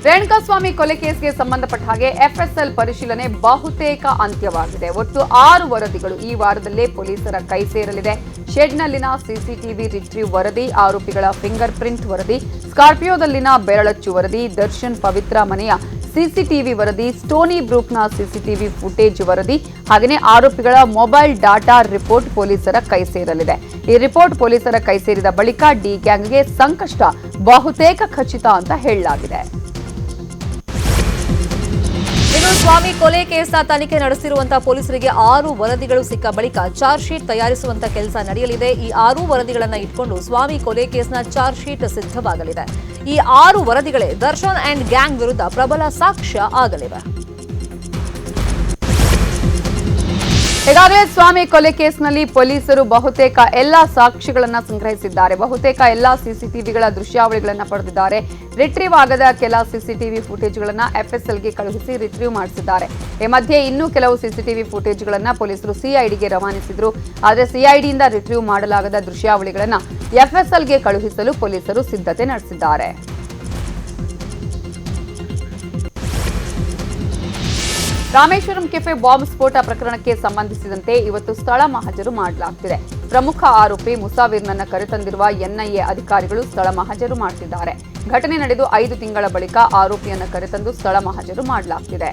ರೇಣುಕಾಸ್ವಾಮಿ ಕೊಲೆ ಕೇಸ್ಗೆ ಸಂಬಂಧಪಟ್ಟ ಹಾಗೆ ಎಫ್ಎಸ್ಎಲ್ ಪರಿಶೀಲನೆ ಬಹುತೇಕ ಅಂತ್ಯವಾಗಿದೆ. ಒಟ್ಟು 6 ವರದಿಗಳು ಈ ವಾರದಲ್ಲೇ ಪೊಲೀಸರ ಕೈ ಸೇರಲಿದೆ. ಶೆಡ್ನಲ್ಲಿನ ಸಿಸಿಟಿವಿ ರಿಟ್ರೀವ್ ವರದಿ, ಆರೋಪಿಗಳ ಫಿಂಗರ್ ಪ್ರಿಂಟ್ ವರದಿ, ಸ್ಕಾರ್ಪಿಯೋದಲ್ಲಿನ ಬೆರಳಚ್ಚು ವರದಿ, ದರ್ಶನ್ ಪವಿತ್ರ ಮನೆಯ ಸಿಸಿಟಿವಿ ವರದಿ, ಸ್ಟೋನಿ ಬ್ರೂಕ್ನ ಸಿಸಿಟಿವಿ ಫುಟೇಜ್ ವರದಿ ಹಾಗೆಯೇ ಆರೋಪಿಗಳ ಮೊಬೈಲ್ ಡಾಟಾ ರಿಪೋರ್ಟ್ ಪೊಲೀಸರ ಕೈ ಸೇರಲಿದೆ. ಈ ರಿಪೋರ್ಟ್ ಪೊಲೀಸರ ಕೈ ಸೇರಿದ ಬಳಿಕ ಡಿ ಗ್ಯಾಂಗ್ಗೆ ಸಂಕಷ್ಟ ಬಹುತೇಕ ಖಚಿತ ಅಂತ ಹೇಳಲಾಗಿದೆ. ಇನ್ನು ಸ್ವಾಮಿ ಕೊಲೆ ಕೇಸ್ನ ತನಿಖೆ ನಡೆಸಿರುವಂತಹ ಪೊಲೀಸರಿಗೆ 6 ವರದಿಗಳು ಸಿಕ್ಕ ಬಳಿಕ ಚಾರ್ಜ್ ಶೀಟ್ ತಯಾರಿಸುವಂತ ಕೆಲಸ ನಡೆಯಲಿದೆ. ಈ 6 ವರದಿಗಳನ್ನ ಇಟ್ಕೊಂಡು ಸ್ವಾಮಿ ಕೊಲೆ ಕೇಸ್ನ ಚಾರ್ಜ್ ಶೀಟ್ ಸಿದ್ಧವಾಗಲಿದೆ. ಈ 6 ವರದಿಗಳೇ ದರ್ಶನ್ ಅಂಡ್ ಗ್ಯಾಂಗ್ ವಿರುದ್ಧ ಪ್ರಬಲ ಸಾಕ್ಷ್ಯ ಆಗಲಿವೆ. ಈಗಾಗಲೇ ಸ್ವಾಮಿ ಕೊಲೆ ಕೇಸ್ನಲ್ಲಿ ಪೊಲೀಸರು ಬಹುತೇಕ ಎಲ್ಲಾ ಸಾಕ್ಷಿಗಳನ್ನ ಸಂಗ್ರಹಿಸಿದ್ದಾರೆ. ಬಹುತೇಕ ಎಲ್ಲಾ ಸಿಸಿಟಿವಿಗಳ ದೃಶ್ಯಾವಳಿಗಳನ್ನ ಪಡೆದಿದ್ದಾರೆ. ರಿಟ್ರೀವ್ ಆಗದ ಕೆಲ ಸಿಸಿಟಿವಿ ಫುಟೇಜ್ಗಳನ್ನ ಎಫ್ಎಸ್ಎಲ್ಗೆ ಕಳುಹಿಸಿ ರಿಟ್ರೀವ್ ಮಾಡಿಸಿದ್ದಾರೆ. ಈ ಮಧ್ಯೆ ಇನ್ನೂ ಕೆಲವು ಸಿಸಿಟಿವಿ ಫುಟೇಜ್ಗಳನ್ನ ಪೊಲೀಸರು ಸಿಐಡಿಗೆ ರವಾನಿಸಿದ್ರು. ಆದರೆ ಸಿಐಡಿಯಿಂದ ರಿಟ್ರೀವ್ ಮಾಡಲಾಗದ ದೃಶ್ಯಾವಳಿಗಳನ್ನ ಎಫ್ಎಸ್ಎಲ್ಗೆ ಕಳುಹಿಸಲು ಪೊಲೀಸರು ಸಿದ್ಧತೆ ನಡೆಸಿದ್ದಾರೆ. ರಾಮೇಶ್ವರಂ ಕೆಫೆ ಬಾಂಬ್ ಸ್ಫೋಟ ಪ್ರಕರಣಕ್ಕೆ ಸಂಬಂಧಿಸಿದಂತೆ ಇವತ್ತು ಸ್ಥಳ ಮಹಜರು ಮಾಡಲಾಗುತ್ತಿದೆ. ಪ್ರಮುಖ ಆರೋಪಿ ಮುಸಾವಿರ್ನನ್ನ ಕರೆತಂದಿರುವ ಎನ್ಐಎ ಅಧಿಕಾರಿಗಳು ಸ್ಥಳ ಮಹಜರು ಮಾಡುತ್ತಿದ್ದಾರೆ. ಘಟನೆ ನಡೆದು 5 ತಿಂಗಳ ಬಳಿಕ ಆರೋಪಿಯನ್ನ ಕರೆತಂದು ಸ್ಥಳ ಮಹಜರು ಮಾಡಲಾಗುತ್ತಿದೆ.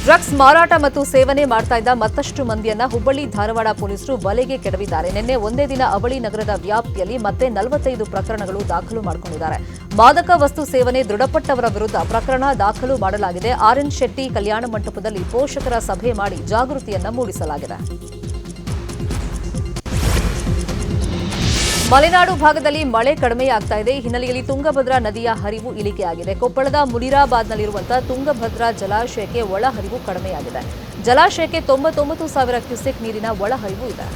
ಡ್ರಗ್ಸ್ ಮಾರಾಟ ಮತ್ತು ಸೇವನೆ ಮಾಡ್ತಾ ಇದ್ದ ಮತ್ತಷ್ಟು ಮಂದಿಯನ್ನ ಹುಬ್ಬಳ್ಳಿ ಧಾರವಾಡ ಪೊಲೀಸರು ಬಲೆಗೆ ಕೆಡವಿದ್ದಾರೆ. ನಿನ್ನೆ ಒಂದೇ ದಿನ ಅವಳಿ ನಗರದ ವ್ಯಾಪ್ತಿಯಲ್ಲಿ ಮತ್ತೆ 45 ಪ್ರಕರಣಗಳು ದಾಖಲು ಮಾಡಿಕೊಂಡಿದ್ದಾರೆ. ಮಾದಕ ವಸ್ತು ಸೇವನೆ ದೃಢಪಟ್ಟವರ ವಿರುದ್ಧ ಪ್ರಕರಣ ದಾಖಲು ಮಾಡಲಾಗಿದೆ. ಆರ್ಎನ್ ಶೆಟ್ಟಿ ಕಲ್ಯಾಣ ಮಂಟಪದಲ್ಲಿ ಪೋಷಕರ ಸಭೆ ಮಾಡಿ ಜಾಗೃತಿಯನ್ನ ಮೂಡಿಸಲಾಗಿದೆ. ಮಲೆನಾಡು ಭಾಗದಲ್ಲಿ ಮಳೆ ಕಡಿಮೆಯಾಗ್ತಾ ಇದೆ. ಈ ಹಿನ್ನೆಲೆಯಲ್ಲಿ ತುಂಗಭದ್ರಾ ನದಿಯ ಹರಿವು ಇಳಿಕೆಯಾಗಿದೆ. ಕೊಪ್ಪಳದ ಮುನಿರಾಬಾದ್ನಲ್ಲಿರುವಂತಹ ತುಂಗಭದ್ರಾ ಜಲಾಶಯಕ್ಕೆ ಒಳಹರಿವು ಕಡಿಮೆಯಾಗಿದೆ. ಜಲಾಶಯಕ್ಕೆ 99,000 ಕ್ಯೂಸೆಕ್ ನೀರಿನ ಒಳಹರಿವು ಇದೆ.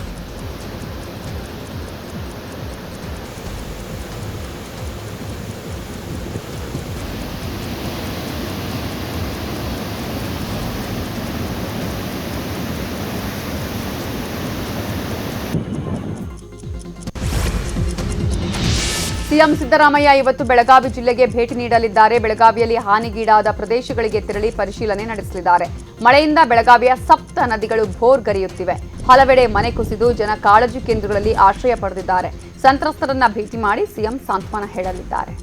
ಸಿಎಂ ಸಿದ್ದರಾಮಯ್ಯ ಇವತ್ತು ಬೆಳಗಾವಿ ಜಿಲ್ಲೆಗೆ ಭೇಟಿ ನೀಡಲಿದ್ದಾರೆ. ಬೆಳಗಾವಿಯಲ್ಲಿ ಹಾನಿಗೀಡಾದ ಪ್ರದೇಶಗಳಿಗೆ ತೆರಳಿ ಪರಿಶೀಲನೆ ನಡೆಸಲಿದ್ದಾರೆ. ಮಳೆಯಿಂದ ಬೆಳಗಾವಿಯ 7 ನದಿಗಳು ಭೋರ್ಗರೆಯುತ್ತಿವೆ. ಹಲವೆಡೆ ಮನೆ ಕುಸಿದು ಜನ ಕಾಳಜಿ ಕೇಂದ್ರಗಳಲ್ಲಿ ಆಶ್ರಯ ಪಡೆದಿದ್ದಾರೆ. ಸಂತ್ರಸ್ತರನ್ನ ಭೇಟಿ ಮಾಡಿ ಸಿಎಂ ಸಾಂತ್ವನ ಹೇಳಲಿದ್ದಾರೆ.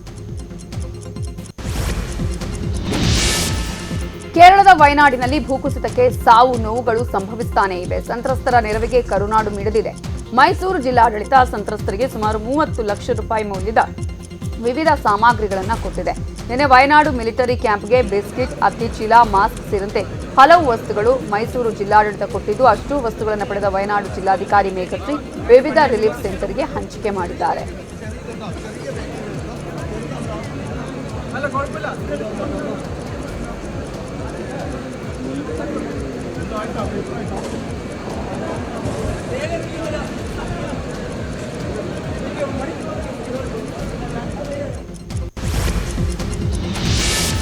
ಕೇರಳದ ವಯನಾಡಿನಲ್ಲಿ ಭೂಕುಸಿತಕ್ಕೆ ಸಾವು ನೋವುಗಳು ಸಂಭವಿಸುತ್ತಾನೇ ಇವೆ. ಸಂತ್ರಸ್ತರ ನೆರವಿಗೆ ಕರುನಾಡು ಮಿಡಿದಿದೆ. ಮೈಸೂರು ಜಿಲ್ಲಾಡಳಿತ ಸಂತ್ರಸ್ತರಿಗೆ ಸುಮಾರು 30 ಲಕ್ಷ ರೂಪಾಯಿ ಮೌಲ್ಯದ ವಿವಿಧ ಸಾಮಗ್ರಿಗಳನ್ನು ಕೊಟ್ಟಿದೆ. ನಿನ್ನೆ ವಯನಾಡು ಮಿಲಿಟರಿ ಕ್ಯಾಂಪ್ಗೆ ಬಿಸ್ಕಿಟ್, ಅಕ್ಕಿ ಚೀಲ, ಮಾಸ್ಕ್ ಸೇರಿದಂತೆ ಹಲವು ವಸ್ತುಗಳು ಮೈಸೂರು ಜಿಲ್ಲಾಡಳಿತ ಕೊಟ್ಟಿದ್ದು, ಅಷ್ಟು ವಸ್ತುಗಳನ್ನು ಪಡೆದ ವಯನಾಡು ಜಿಲ್ಲಾಧಿಕಾರಿ ಮೇಘಶ್ರೀ ವಿವಿಧ ರಿಲೀಫ್ ಸೆಂಟರ್ಗೆ ಹಂಚಿಕೆ ಮಾಡಿದ್ದಾರೆ.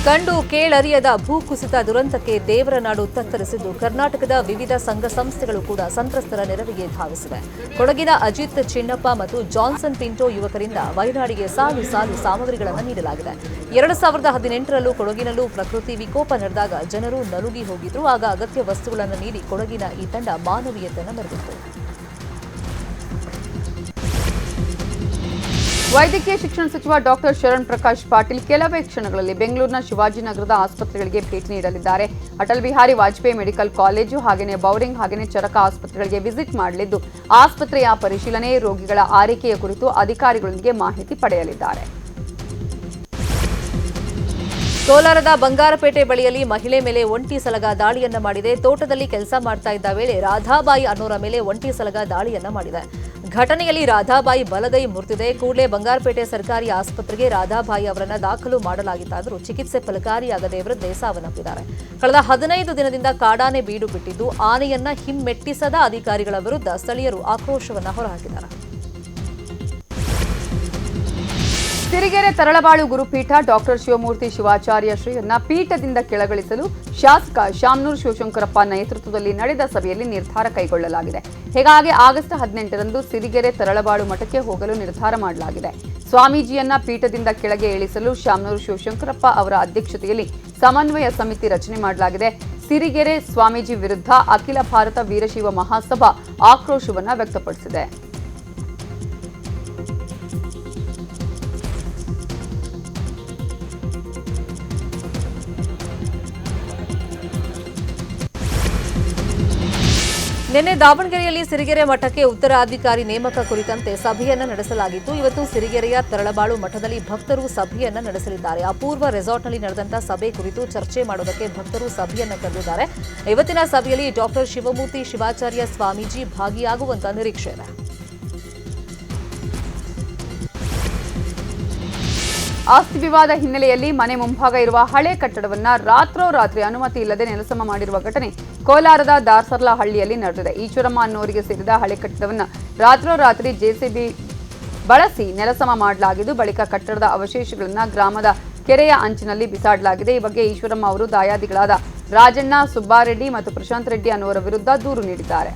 ಕಂಡು ಕೇಳರಿಯದ ಭೂಕುಸಿತ ದುರಂತಕ್ಕೆ ದೇವರನಾಡು ತತ್ತರಿಸಿದ್ದು, ಕರ್ನಾಟಕದ ವಿವಿಧ ಸಂಘ ಸಂಸ್ಥೆಗಳು ಕೂಡ ಸಂತ್ರಸ್ತರ ನೆರವಿಗೆ ಧಾವಿಸಿವೆ. ಕೊಡಗಿನ ಅಜಿತ್ ಚಿನ್ನಪ್ಪ ಮತ್ತು ಜಾನ್ಸನ್ ಪಿಂಟೋ ಯುವಕರಿಂದ ವಯನಾಡಿಗೆ ಸಾಲು ಸಾಲು ಸಾಮಗ್ರಿಗಳನ್ನು ನೀಡಲಾಗಿದೆ. 2018ರಲ್ಲೂ ಕೊಡಗಿನಲ್ಲೂ ಪ್ರಕೃತಿ ವಿಕೋಪ ನಡೆದಾಗ ಜನರು ನಲುಗಿ ಹೋಗಿದ್ರು. ಆಗ ಅಗತ್ಯ ವಸ್ತುಗಳನ್ನು ನೀಡಿ ಕೊಡಗಿನ ಈ ತಂಡ ಮಾನವೀಯತೆಯನ್ನು ಮೆರೆದಿತ್ತು. ವೈದ್ಯಕೀಯ ಶಿಕ್ಷಣ ಸಚಿವ ಡಾಕ್ಟರ್ ಶರಣ್ ಪ್ರಕಾಶ್ ಪಾಟೀಲ್ ಕೆಲವೇ ಕ್ಷಣಗಳಲ್ಲಿ ಬೆಂಗಳೂರಿನ ಶಿವಾಜಿನಗರದ ಆಸ್ಪತ್ರೆಗಳಿಗೆ ಭೇಟಿ ನೀಡಲಿದ್ದಾರೆ. ಅಟಲ್ ಬಿಹಾರಿ ವಾಜಪೇಯಿ ಮೆಡಿಕಲ್ ಕಾಲೇಜು ಹಾಗೆಯೇ ಬೌರಿಂಗ್ ಹಾಗೆಯೇ ಚರಕ ಆಸ್ಪತ್ರೆಗಳಿಗೆ ವಿಸಿಟ್ ಮಾಡಲಿದ್ದು, ಆಸ್ಪತ್ರೆಯ ಪರಿಶೀಲನೆ, ರೋಗಿಗಳ ಆರೈಕೆಯ ಕುರಿತು ಅಧಿಕಾರಿಗಳೊಂದಿಗೆ ಮಾಹಿತಿ ಪಡೆಯಲಿದ್ದಾರೆ. ಕೋಲಾರದ ಬಂಗಾರಪೇಟೆ ಬಳಿಯಲ್ಲಿ ಮಹಿಳೆ ಮೇಲೆ ಒಂಟಿ ಸಲಗ ದಾಳಿಯನ್ನ ಮಾಡಿದೆ. ತೋಟದಲ್ಲಿ ಕೆಲಸ ಮಾಡ್ತಾ ಇದ್ದ ವೇಳೆ ರಾಧಾಬಾಯಿ ಅನ್ನೋರ ಮೇಲೆ ಒಂಟಿ ಸಲಗ ದಾಳಿಯನ್ನ ಮಾಡಿದೆ. ಘಟನೆಯಲ್ಲಿ ರಾಧಾಬಾಯಿ ಬಲಗೈ ಮುರಿದಿದೆ. ಕೂಡಲೇ ಬಂಗಾರಪೇಟೆ ಸರ್ಕಾರಿ ಆಸ್ಪತ್ರೆಗೆ ರಾಧಾಬಾಯಿ ಅವರನ್ನ ದಾಖಲು ಮಾಡಲಾಗಿತ್ತಾದರೂ ಚಿಕಿತ್ಸೆ ಫಲಕಾರಿಯಾಗದೆ ವೃದ್ಧೆ ಸಾವನ್ನಪ್ಪಿದ್ದಾರೆ. ಕಳೆದ 15 ದಿನದಿಂದ ಕಾಡಾನೆ ಬೀಡು ಬಿಟ್ಟಿದ್ದು, ಆನೆಯನ್ನ ಹಿಮ್ಮೆಟ್ಟಿಸದ ಅಧಿಕಾರಿಗಳ ವಿರುದ್ಧ ಸ್ಥಳೀಯರು ಆಕ್ರೋಶವನ್ನ ಹೊರಹಾಕಿದ್ದಾರೆ. ಸಿರಿಗೆರೆ ತರಳಬಾಳು ಗುರುಪೀಠ ಡಾಕ್ಟರ್ ಶಿವಮೂರ್ತಿ ಶಿವಾಚಾರ್ಯ ಶ್ರೀಯನ್ನ ಪೀಠದಿಂದ ಕೆಳಗಿಳಿಸಲು ಶಾಸಕ ಶಾಮನೂರು ಶಿವಶಂಕರಪ್ಪ ನೇತೃತ್ವದಲ್ಲಿ ನಡೆದ ಸಭೆಯಲ್ಲಿ ನಿರ್ಧಾರ ಕೈಗೊಳ್ಳಲಾಗಿದೆ. ಹೀಗಾಗಿ ಆಗಸ್ಟ್ 18ರಂದು ಸಿರಿಗೆರೆ ತರಳಬಾಳು ಮಠಕ್ಕೆ ಹೋಗಲು ನಿರ್ಧಾರ ಮಾಡಲಾಗಿದೆ. ಸ್ವಾಮೀಜಿಯನ್ನ ಪೀಠದಿಂದ ಕೆಳಗೆ ಇಳಿಸಲು ಶಾಮನೂರು ಶಿವಶಂಕರಪ್ಪ ಅವರ ಅಧ್ಯಕ್ಷತೆಯಲ್ಲಿ ಸಮನ್ವಯ ಸಮಿತಿ ರಚನೆ ಮಾಡಲಾಗಿದೆ. ಸಿರಿಗೆರೆ ಸ್ವಾಮೀಜಿ ವಿರುದ್ಧ ಅಖಿಲ ಭಾರತ ವೀರಶೈವ ಮಹಾಸಭಾ ಆಕ್ರೋಶವನ್ನ ವ್ಯಕ್ತಪಡಿಸಿದೆ. ನಿನ್ನೆ ದಾವಣಗೆರೆಯಲ್ಲಿ ಸಿರಿಗೆರೆ ಮಠಕ್ಕೆ ಉತ್ತರಾಧಿಕಾರಿ ನೇಮಕ ಕುರಿತಂತೆ ಸಭೆಯನ್ನ ನಡೆಸಲಾಗಿತ್ತು. ಇವತ್ತು ಸಿರಿಗೆರೆಯ ತರಳಬಾಳು ಮಠದಲ್ಲಿ ಭಕ್ತರು ಸಭೆಯನ್ನ ನಡೆಸಲಿದ್ದಾರೆ. ಅಪೂರ್ವ ರೆಸಾರ್ಟ್ನಲ್ಲಿ ನಡೆದಂತಹ ಸಭೆ ಕುರಿತು ಚರ್ಚೆ ಮಾಡೋದಕ್ಕೆ ಭಕ್ತರು ಸಭೆಯನ್ನ ಕರೆದಿದ್ದಾರೆ. ಇವತ್ತಿನ ಸಭೆಯಲ್ಲಿ ಡಾಕ್ಟರ್ ಶಿವಮೂರ್ತಿ ಶಿವಾಚಾರ್ಯ ಸ್ವಾಮೀಜಿ ಭಾಗಿಯಾಗುವಂತ ನಿರೀಕ್ಷೆ ಇದೆ. ಆಸ್ತಿ ವಿವಾದ ಹಿನ್ನೆಲೆಯಲ್ಲಿ ಮನೆ ಮುಂಭಾಗ ಇರುವ ಹಳೆ ಕಟ್ಟಡವನ್ನ ರಾತ್ರೋರಾತ್ರಿ ಅನುಮತಿ ಇಲ್ಲದೆ ನೆಲಸಮ ಮಾಡಿರುವ ಘಟನೆ ಕೋಲಾರದ ದಾಸರ್ಲಾ ಹಳ್ಳಿಯಲ್ಲಿ ನಡೆದಿದೆ. ಈಶ್ವರಮ್ಮ ಅನ್ನೋರಿಗೆ ಸೇರಿದ ಹಳೆ ಕಟ್ಟಡವನ್ನ ರಾತ್ರೋರಾತ್ರಿ ಜೆಸಿಬಿ ಬಳಸಿ ನೆಲಸಮ ಮಾಡಲಾಗಿದ್ದು, ಬಳಿಕ ಕಟ್ಟಡದ ಅವಶೇಷಗಳನ್ನ ಗ್ರಾಮದ ಕೆರೆಯ ಅಂಚಿನಲ್ಲಿ ಬಿಸಾಡಲಾಗಿದೆ. ಈ ಬಗ್ಗೆ ಈಶ್ವರಮ್ಮ ಅವರು ದಾಯಾದಿಗಳಾದ ರಾಜಣ್ಣ, ಸುಬ್ಬಾರೆಡ್ಡಿ ಮತ್ತು ಪ್ರಶಾಂತ್ ರೆಡ್ಡಿ ಅನ್ನೋರ ವಿರುದ್ಧ ದೂರು ನೀಡಿದ್ದಾರೆ.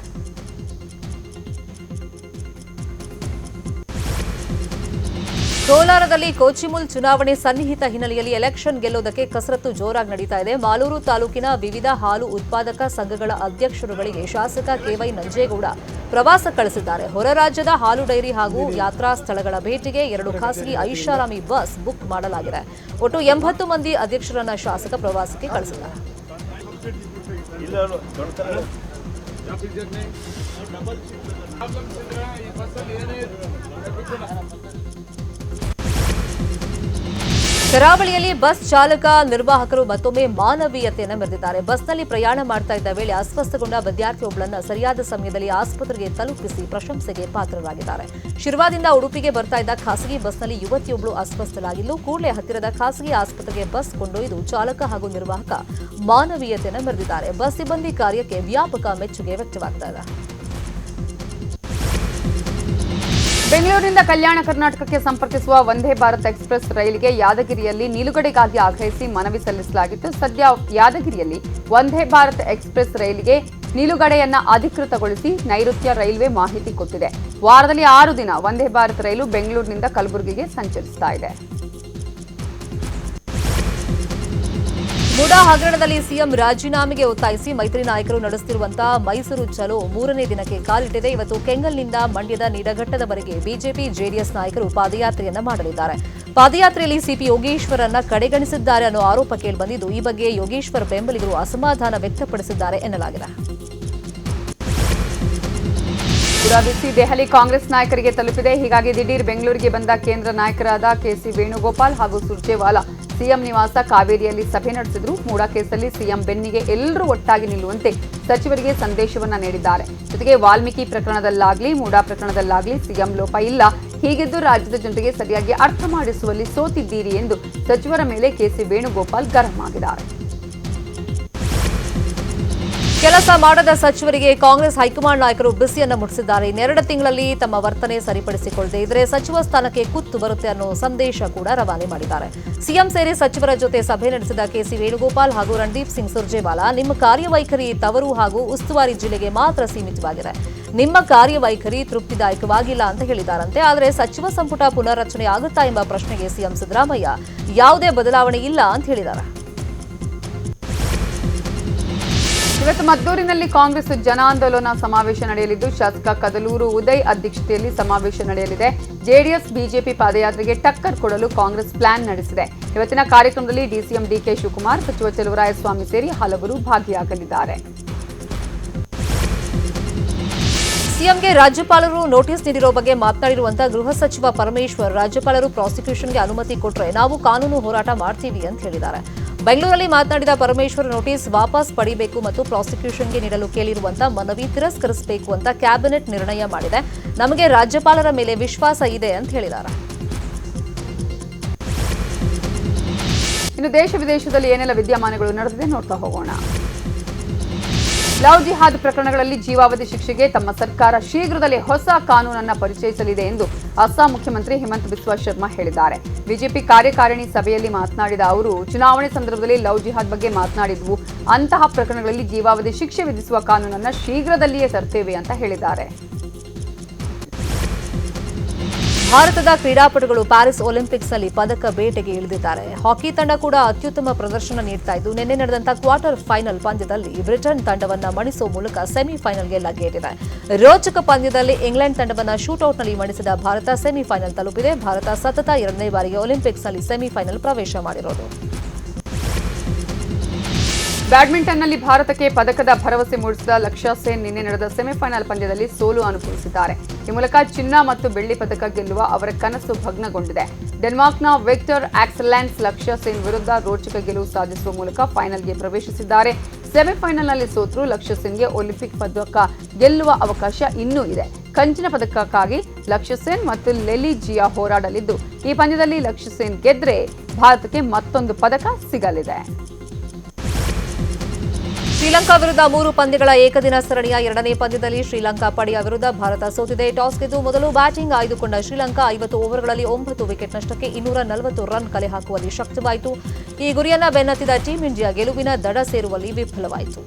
ಕೋಲಾರದಲ್ಲಿ ಕೋಚಿಮುಲ್ ಚುನಾವಣೆ ಸನ್ನಿಹಿತ ಹಿನ್ನೆಲೆಯಲ್ಲಿ ಎಲೆಕ್ಷನ್ ಗೆಲ್ಲೋದಕ್ಕೆ ಕಸರತ್ತು ಜೋರಾಗಿ ನಡೀತಾ ಇದೆ. ಮಾಲೂರು ತಾಲೂಕಿನ ವಿವಿಧ ಹಾಲು ಉತ್ಪಾದಕ ಸಂಘಗಳ ಅಧ್ಯಕ್ಷರುಗಳಿಗೆ ಶಾಸಕ ಕೆವೈ ನಂಜೇಗೌಡ ಪ್ರವಾಸ ಕಳಿಸಿದ್ದಾರೆ. ಹೊರ ರಾಜ್ಯದ ಹಾಲು ಡೈರಿ ಹಾಗೂ ಯಾತ್ರಾ ಸ್ಥಳಗಳ ಭೇಟಿಗೆ 2 ಖಾಸಗಿ ಐಷಾರಾಮಿ ಬಸ್ ಬುಕ್ ಮಾಡಲಾಗಿದೆ. ಒಟ್ಟು 80 ಮಂದಿ ಅಧ್ಯಕ್ಷರನ್ನ ಶಾಸಕ ಪ್ರವಾಸಕ್ಕೆ ಕಳಿಸಿದ್ದಾರೆ. ಕರಾವಳಿಯಲ್ಲಿ ಬಸ್ ಚಾಲಕ ನಿರ್ವಾಹಕರು ಮತ್ತೊಮ್ಮೆ ಮಾನವೀಯತೆಯನ್ನು ಮೆರೆದಿದ್ದಾರೆ. ಬಸ್ನಲ್ಲಿ ಪ್ರಯಾಣ ಮಾಡ್ತಾ ಇದ್ದ ವೇಳೆ ಅಸ್ವಸ್ಥಗೊಂಡ ವಿದ್ಯಾರ್ಥಿಯೊಬ್ಬಳನ್ನ ಸರಿಯಾದ ಸಮಯದಲ್ಲಿ ಆಸ್ಪತ್ರೆಗೆ ತಲುಪಿಸಿ ಪ್ರಶಂಸೆಗೆ ಪಾತ್ರರಾಗಿದ್ದಾರೆ. ಶಿರ್ವಾದಿಂದ ಉಡುಪಿಗೆ ಬರ್ತಾ ಇದ್ದ ಖಾಸಗಿ ಬಸ್ನಲ್ಲಿ ಯುವತಿಯೊಬ್ಬಳು ಅಸ್ವಸ್ಥಳಾಗಿದ್ದು, ಕೂಡಲೇ ಹತ್ತಿರದ ಖಾಸಗಿ ಆಸ್ಪತ್ರೆಗೆ ಬಸ್ ಕೊಂಡೊಯ್ದು ಚಾಲಕ ಹಾಗೂ ನಿರ್ವಾಹಕ ಮಾನವೀಯತೆಯನ್ನು ಮೆರೆದಿದ್ದಾರೆ. ಬಸ್ ಸಿಬ್ಬಂದಿ ಕಾರ್ಯಕ್ಕೆ ವ್ಯಾಪಕ ಮೆಚ್ಚುಗೆ ವ್ಯಕ್ತವಾಗ್ತಾ ಇದೆ. ಬೆಂಗಳೂರಿನಿಂದ ಕಲ್ಯಾಣ ಕರ್ನಾಟಕಕ್ಕೆ ಸಂಪರ್ಕಿಸುವ ವಂದೇ ಭಾರತ್ ಎಕ್ಸ್ಪ್ರೆಸ್ ರೈಲಿಗೆ ಯಾದಗಿರಿಯಲ್ಲಿ ನಿಲುಗಡೆಗಾಗಿ ಆಗ್ರಹಿಸಿ ಮನವಿ ಸಲ್ಲಿಸಲಾಗಿತ್ತು. ಸದ್ಯ ಯಾದಗಿರಿಯಲ್ಲಿ ವಂದೇ ಭಾರತ್ ಎಕ್ಸ್ಪ್ರೆಸ್ ರೈಲಿಗೆ ನಿಲುಗಡೆಯನ್ನ ಅಧಿಕೃತಗೊಳಿಸಿ ನೈಋತ್ಯ ರೈಲ್ವೆ ಮಾಹಿತಿ ಕೊಟ್ಟಿದೆ. ವಾರದಲ್ಲಿ 6 ದಿನ ವಂದೇ ಭಾರತ್ ರೈಲು ಬೆಂಗಳೂರಿನಿಂದ ಕಲಬುರಗಿಗೆ ಸಂಚರಿಸ್ತಾ ಇದೆ. ಮುಡಾ ಹಗರಣದಲ್ಲಿ ಸಿಎಂ ರಾಜೀನಾಮೆಗೆ ಒತ್ತಾಯಿಸಿ ಮೈತ್ರಿ ನಾಯಕರು ನಡೆಸುತ್ತಿರುವಂತಹ ಮೈಸೂರು ಚಲೋ 3ನೇ ದಿನಕ್ಕೆ ಕಾಲಿಟ್ಟಿದೆ. ಇವತ್ತು ಕೆಂಗಲ್ನಿಂದ ಮಂಡ್ಯದ ನಿಡಘಟ್ಟದವರೆಗೆ ಬಿಜೆಪಿ ಜೆಡಿಎಸ್ ನಾಯಕರು ಪಾದಯಾತ್ರೆಯನ್ನ ಮಾಡಲಿದ್ದಾರೆ. ಪಾದಯಾತ್ರೆಯಲ್ಲಿ ಸಿಪಿ ಯೋಗೇಶ್ವರನ್ನ ಕಡೆಗಣಿಸಿದ್ದಾರೆ ಅನ್ನೋ ಆರೋಪ ಕೇಳಿಬಂದಿದ್ದು, ಈ ಬಗ್ಗೆ ಯೋಗೇಶ್ವರ್ ಬೆಂಬಲಿಗರು ಅಸಮಾಧಾನ ವ್ಯಕ್ತಪಡಿಸಿದ್ದಾರೆ ಎನ್ನಲಾಗಿದೆ. ಬಿಸಿ ದೆಹಲಿ ಕಾಂಗ್ರೆಸ್ ನಾಯಕರಿಗೆ ತಲುಪಿದೆ. ಹೀಗಾಗಿ ದಿಢೀರ್ ಬೆಂಗಳೂರಿಗೆ ಬಂದ ಕೇಂದ್ರ ನಾಯಕರಾದ ಕೆಸಿ ವೇಣುಗೋಪಾಲ್ ಹಾಗೂ ಸುರ್ಜೇವಾಲಾ ಸಿಎಂ ನಿವಾಸ ಕಾವೇರಿಯಲ್ಲಿ ಸಭೆ ನಡೆಸಿದ್ರು. ಮೂಡಾ ಕೇಸಲ್ಲಿ ಸಿಎಂ ಬೆನ್ನಿಗೆ ಎಲ್ಲರೂ ಒಟ್ಟಾಗಿ ನಿಲ್ಲುವಂತೆ ಸಚಿವರಿಗೆ ಸಂದೇಶವನ್ನ ನೀಡಿದ್ದಾರೆ. ಜೊತೆಗೆ ವಾಲ್ಮೀಕಿ ಪ್ರಕರಣದಲ್ಲಾಗ್ಲಿ ಮೂಡಾ ಪ್ರಕರಣದಲ್ಲಾಗ್ಲಿ ಸಿಎಂ ಲೋಪ ಇಲ್ಲ. ಹೀಗಿದ್ದು ರಾಜ್ಯದ ಜನತೆಗೆ ಸರಿಯಾಗಿ ಅರ್ಥ ಮಾಡಿಸುವಲ್ಲಿ ಸೋತಿದ್ದೀರಿ ಎಂದು ಸಚಿವರ ಮೇಲೆ ಕೆಸಿ ವೇಣುಗೋಪಾಲ್ ಗರಂ ಆಗಿದ್ದಾರೆ. ಕೆಲಸ ಮಾಡದ ಸಚಿವರಿಗೆ ಕಾಂಗ್ರೆಸ್ ಹೈಕಮಾಂಡ್ ನಾಯಕರು ಬಿಸಿಯನ್ನ ಮುಟ್ಟಿಸಿದ್ದಾರೆ. 2 ತಿಂಗಳಲ್ಲಿ ತಮ್ಮ ವರ್ತನೆ ಸರಿಪಡಿಸಿಕೊಳ್ಳದೆ ಇದ್ರೆ ಸಚಿವ ಸ್ಥಾನಕ್ಕೆ ಕುತ್ತು ಬರುತ್ತೆ ಅನ್ನೋ ಸಂದೇಶ ಕೂಡ ರವಾನೆ ಮಾಡಿದ್ದಾರೆ. ಸಿಎಂ ಸೇರಿ ಸಚಿವರ ಜೊತೆ ಸಭೆ ನಡೆಸಿದ ಕೆಸಿ ವೇಣುಗೋಪಾಲ್ ಹಾಗೂ ರಣದೀಪ್ ಸಿಂಗ್ ಸುರ್ಜೇವಾಲಾ, ನಿಮ್ಮ ಕಾರ್ಯವೈಖರಿ ತವರು ಹಾಗೂ ಉಸ್ತುವಾರಿ ಜಿಲ್ಲೆಗೆ ಮಾತ್ರ ಸೀಮಿತವಾಗಿದೆ. ನಿಮ್ಮ ಕಾರ್ಯವೈಖರಿ ತೃಪ್ತಿದಾಯಕವಾಗಿಲ್ಲ ಅಂತ ಹೇಳಿದ್ದಾರಂತೆ. ಆದರೆ ಸಚಿವ ಸಂಪುಟ ಪುನರ್ರಚನೆ ಆಗುತ್ತಾ ಎಂಬ ಪ್ರಶ್ನೆಗೆ ಸಿಎಂ ಸಿದ್ದರಾಮಯ್ಯ ಯಾವುದೇ ಬದಲಾವಣೆ ಇಲ್ಲ ಅಂತ ಹೇಳಿದ್ದಾರೆ. ಇವತ್ತು ಮದ್ದೂರಿನಲ್ಲಿ ಕಾಂಗ್ರೆಸ್ ಜನಾಂದೋಲನ ಸಮಾವೇಶ ನಡೆಯಲಿದ್ದು, ಶಾಸಕ ಕದಲೂರು ಉದಯ್ ಅಧ್ಯಕ್ಷತೆಯಲ್ಲಿ ಸಮಾವೇಶ ನಡೆಯಲಿದೆ. ಜೆಡಿಎಸ್ ಬಿಜೆಪಿ ಪಾದಯಾತ್ರೆಗೆ ಟಕ್ಕರ್ ಕೊಡಲು ಕಾಂಗ್ರೆಸ್ ಪ್ಲಾನ್ ನಡೆಸಿದೆ. ಇವತ್ತಿನ ಕಾರ್ಯಕ್ರಮದಲ್ಲಿ ಡಿಸಿಎಂ ಡಿಕೆ ಶಿವಕುಮಾರ್, ಸಚಿವ ಚಲುವರಾಯಸ್ವಾಮಿ ಸೇರಿ ಹಲವರು ಭಾಗಿಯಾಗಲಿದ್ದಾರೆ. ಸಿಎಂಗೆ ರಾಜ್ಯಪಾಲರು ನೋಟಿಸ್ ನೀಡಿರೋ ಬಗ್ಗೆ ಮಾತನಾಡಿರುವಂತಹ ಗೃಹ ಸಚಿವ ಪರಮೇಶ್ವರ್, ರಾಜ್ಯಪಾಲರು ಪ್ರಾಸಿಕ್ಯೂಷನ್ಗೆ ಅನುಮತಿ ಕೊಟ್ಟರೆ ನಾವು ಕಾನೂನು ಹೋರಾಟ ಮಾಡ್ತೀವಿ ಅಂತ ಹೇಳಿದ್ದಾರೆ. ಬೆಂಗಳೂರಲ್ಲಿ ಮಾತನಾಡಿದ ಪರಮೇಶ್ವರ್, ನೋಟಿಸ್ ವಾಪಸ್ ಪಡೆಯಬೇಕು ಮತ್ತು ಪ್ರಾಸಿಕ್ಯೂಷನ್ಗೆ ನೀಡಲು ಕೇಳಿರುವಂತಹ ಮನವಿ ತಿರಸ್ಕರಿಸಬೇಕು ಅಂತ ಕ್ಯಾಬಿನೆಟ್ ನಿರ್ಣಯ ಮಾಡಿದೆ. ನಮಗೆ ರಾಜ್ಯಪಾಲರ ಮೇಲೆ ವಿಶ್ವಾಸ ಇದೆ ಅಂತ ಹೇಳಿದ್ದಾರೆ. ಇನ್ನು ದೇಶ ವಿದೇಶದಲ್ಲಿ ಏನೆಲ್ಲ ವಿದ್ಯಮಾನಗಳು ನಡೆದಿದೆ ನೋಡ್ತಾ ಹೋಗೋಣ. ಲವ್ ಜಿಹಾದ್ ಪ್ರಕರಣಗಳಲ್ಲಿ ಜೀವಾವಧಿ ಶಿಕ್ಷೆಗೆ ತಮ್ಮ ಸರ್ಕಾರ ಶೀಘ್ರದಲ್ಲೇ ಹೊಸ ಕಾನೂನನ್ನು ಪರಿಚಯಿಸಲಿದೆ ಎಂದು ಅಸ್ಸಾಂ ಮುಖ್ಯಮಂತ್ರಿ ಹಿಮಂತ್ ಬಿಸ್ವಾ ಶರ್ಮಾ ಹೇಳಿದ್ದಾರೆ. ಬಿಜೆಪಿ ಕಾರ್ಯಕಾರಿಣಿ ಸಭೆಯಲ್ಲಿ ಮಾತನಾಡಿದ ಅವರು, ಚುನಾವಣೆ ಸಂದರ್ಭದಲ್ಲಿ ಲವ್ ಜಿಹಾದ್ ಬಗ್ಗೆ ಮಾತನಾಡಿದ್ವು. ಅಂತಹ ಪ್ರಕರಣಗಳಲ್ಲಿ ಜೀವಾವಧಿ ಶಿಕ್ಷೆ ವಿಧಿಸುವ ಕಾನೂನನ್ನು ಶೀಘ್ರದಲ್ಲಿಯೇ ತರ್ತೇವೆ ಅಂತ ಹೇಳಿದ್ದಾರೆ. ಭಾರತದ ಕ್ರೀಡಾಪಟುಗಳು ಪ್ಯಾರಿಸ್ ಒಲಿಂಪಿಕ್ಸ್ನಲ್ಲಿ ಪದಕ ಬೇಟೆಗೆ ಇಳಿದಿದ್ದಾರೆ. ಹಾಕಿ ತಂಡ ಕೂಡ ಅತ್ಯುತ್ತಮ ಪ್ರದರ್ಶನ ನೀಡ್ತಾ ಇದ್ದು, ನಿನ್ನೆ ನಡೆದಂತಹ ಕ್ವಾರ್ಟರ್ ಫೈನಲ್ ಪಂದ್ಯದಲ್ಲಿ ಬ್ರಿಟನ್ ತಂಡವನ್ನ ಮಣಿಸುವ ಮೂಲಕ ಸೆಮಿಫೈನಲ್ಗೆ ಲಗ್ಗೇರಿದೆ. ರೋಚಕ ಪಂದ್ಯದಲ್ಲಿ ಇಂಗ್ಲೆಂಡ್ ತಂಡವನ್ನ ಶೂಟೌಟ್ನಲ್ಲಿ ಮಣಿಸಿದ ಭಾರತ ಸೆಮಿಫೈನಲ್ ತಲುಪಿದೆ. ಭಾರತ ಸತತ 2ನೇ ಬಾರಿಗೆ ಒಲಿಂಪಿಕ್ಸ್ನಲ್ಲಿ ಸೆಮಿಫೈನಲ್ ಪ್ರವೇಶ ಮಾಡಿರೋದು. ಬ್ಯಾಡ್ಮಿಂಟನ್ನಲ್ಲಿ ಭಾರತಕ್ಕೆ ಪದಕದ ಭರವಸೆ ಮೂಡಿಸಿದ ಲಕ್ಷ್ಯ ಸೇನ್ ನಿನ್ನೆ ನಡೆದ ಸೆಮಿಫೈನಲ್ ಪಂದ್ಯದಲ್ಲಿ ಸೋಲು ಅನುಭವಿಸಿದ್ದಾರೆ. ಈ ಮೂಲಕ ಚಿನ್ನ ಮತ್ತು ಬೆಳ್ಳಿ ಪದಕ ಗೆಲ್ಲುವ ಅವರ ಕನಸು ಭಗ್ನಗೊಂಡಿದೆ. ಡೆನ್ಮಾರ್ಕ್ನ ವಿಕ್ಟರ್ ಆಕ್ಸೆಲ್ಸೆನ್ ಲಕ್ಷ್ಯ ಸೇನ್ ವಿರುದ್ಧ ರೋಚಕ ಗೆಲುವು ಸಾಧಿಸುವ ಮೂಲಕ ಫೈನಲ್ಗೆ ಪ್ರವೇಶಿಸಿದ್ದಾರೆ. ಸೆಮಿಫೈನಲ್ನಲ್ಲಿ ಸೋತರೂ ಲಕ್ಷ್ಯ ಸೇನ್ಗೆ ಒಲಿಂಪಿಕ್ ಪದಕ ಗೆಲ್ಲುವ ಅವಕಾಶ ಇನ್ನೂ ಇದೆ. ಕಂಚಿನ ಪದಕಕ್ಕಾಗಿ ಲಕ್ಷ್ಯ ಸೇನ್ ಮತ್ತು ಲೆಲಿ ಜಿಯಾ ಹೋರಾಡಲಿದ್ದು, ಈ ಪಂದ್ಯದಲ್ಲಿ ಲಕ್ಷ್ಯ ಸೇನ್ ಗೆದ್ರೆ ಭಾರತಕ್ಕೆ ಮತ್ತೊಂದು ಪದಕ ಸಿಗಲಿದೆ. ಶ್ರೀಲಂಕಾ ವಿರುದ್ಧ 3 ಪಂದ್ಯಗಳ ಏಕದಿನ ಸರಣಿಯ 2ನೇ ಪಂದ್ಯದಲ್ಲಿ ಶ್ರೀಲಂಕಾ ಪಡೆಯ ವಿರುದ್ಧ ಭಾರತ ಸೋತಿದೆ. ಟಾಸ್ ಗೆದ್ದು ಮೊದಲು ಬ್ಯಾಟಿಂಗ್ ಆಯ್ದುಕೊಂಡ ಶ್ರೀಲಂಕಾ 50 ಓವರ್ಗಳಲ್ಲಿ 9 ವಿಕೆಟ್ ನಷ್ಟಕ್ಕೆ 240 ರನ್ ಕಲೆ ಹಾಕುವಲ್ಲಿ ಶಕ್ತವಾಯಿತು. ಈ ಗುರಿಯನ್ನ ಬೆನ್ನತ್ತಿದ ಟೀಂ ಇಂಡಿಯಾ ಗೆಲುವಿನ ದಡ ಸೇರುವಲ್ಲಿ ವಿಫಲವಾಯಿತು.